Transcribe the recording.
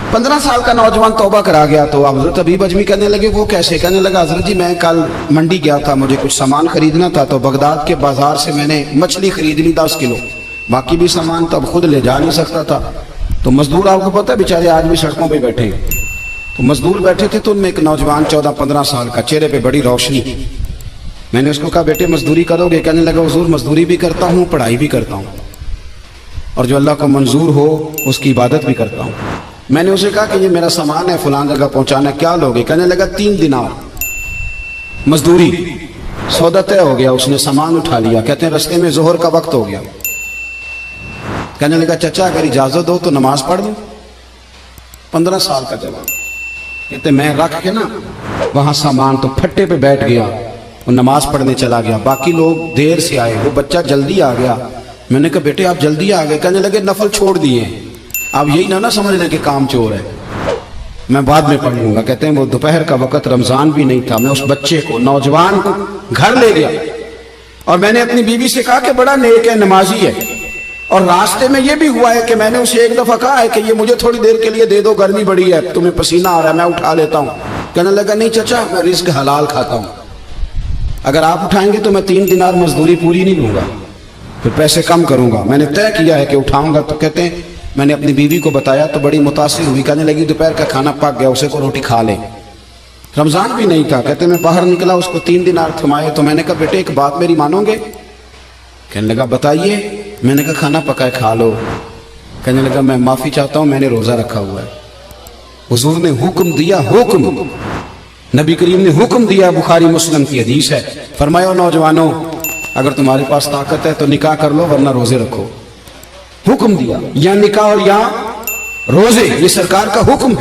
15 साल का नौजवान तौबा करा गया तो हजरत अबीब अजमी कहने लगे वो कैसे? कहने लगा हजरत जी मैं कल मंडी गया था, मुझे कुछ सामान खरीदना था, तो बगदाद के बाजार से मैंने मछली खरीद ली 10 किलो, बाकी भी सामान तब खुद ले जा नहीं सकता था। तो मजदूर आपको पता है बेचारे आज भी सड़कों पे बैठे हैं, तो मजदूर बैठे थे, तो उनमें एक नौजवान 14-15 साल का, चेहरे पे बड़ी रोशनी। मैंने उसको कहा बेटे मजदूरी करोगे? कहने लगा हुजूर मजदूरी भी करता हूँ, पढ़ाई भी करता हूँ, और जो अल्लाह को मंजूर हो उसकी इबादत भी करता हूँ। मैंने उसे कहा कि ये मेरा सामान है फलां जगह पहुंचाना, क्या लोगे? कहने लगा 3 दिनार मजदूरी। सौदा तय हो गया, उसने सामान उठा लिया। कहते हैं रस्ते में जोहर का वक्त हो गया। कहने लगा चाचा अगर इजाजत दो तो नमाज पढ़ लूं। 15 साल का जवान। कहते मैं रख के ना वहां सामान तो फट्टे पे बैठ गया, वो नमाज पढ़ने चला गया। बाकी लोग देर से आए, वो बच्चा जल्दी आ गया। मैंने कहा बेटे आप जल्दी आ गए? कहने लगे नफल छोड़ दिए, आप यही ना समझ लें कि काम चोर है, मैं बाद में पढ़ लूंगा। कहते हैं वो दोपहर का वक्त, रमजान भी नहीं था, मैं उस बच्चे को नौजवान को घर ले गया और मैंने अपनी बीवी से कहा कि बड़ा नेक है, नमाजी है, और रास्ते में ये भी हुआ है कि मैंने उसे एक दफा कहा है कि ये मुझे थोड़ी देर के लिए दे दो, गर्मी बड़ी है, तुम्हें पसीना आ रहा है, मैं उठा लेता हूँ। कहने लगा नहीं चाचा मैं रिस्क हलाल खाता हूँ, अगर आप उठाएंगे तो मैं 3 दिनार मजदूरी पूरी नहीं लूंगा, फिर पैसे कम करूंगा, मैंने तय किया है कि उठाऊंगा। तो कहते हैं मैंने अपनी बीवी को बताया तो बड़ी मुतासिर हुई, कहने लगी दोपहर का खाना पक गया, उसे को रोटी खा ले, रमजान भी नहीं था। कहते मैं बाहर निकला, उसको 3 दिनार थमाए, तो मैंने कहा बेटे एक बात मेरी मानोगे? कहने लगा बताइए। मैंने कहा खाना पकाए खा लो। कहने लगा मैं माफी चाहता हूं, मैंने रोजा रखा हुआ है। हुजूर ने हुक्म दिया, हुक्म नबी करीम ने हुक्म दिया, बुखारी मुस्लिम की हदीस है। फरमाया नौजवानों अगर तुम्हारे पास ताकत है तो निकाह कर लो वरना रोजे रखो। हुक्म दिया, या निकाह और या रोजे, ये सरकार का हुक्म है।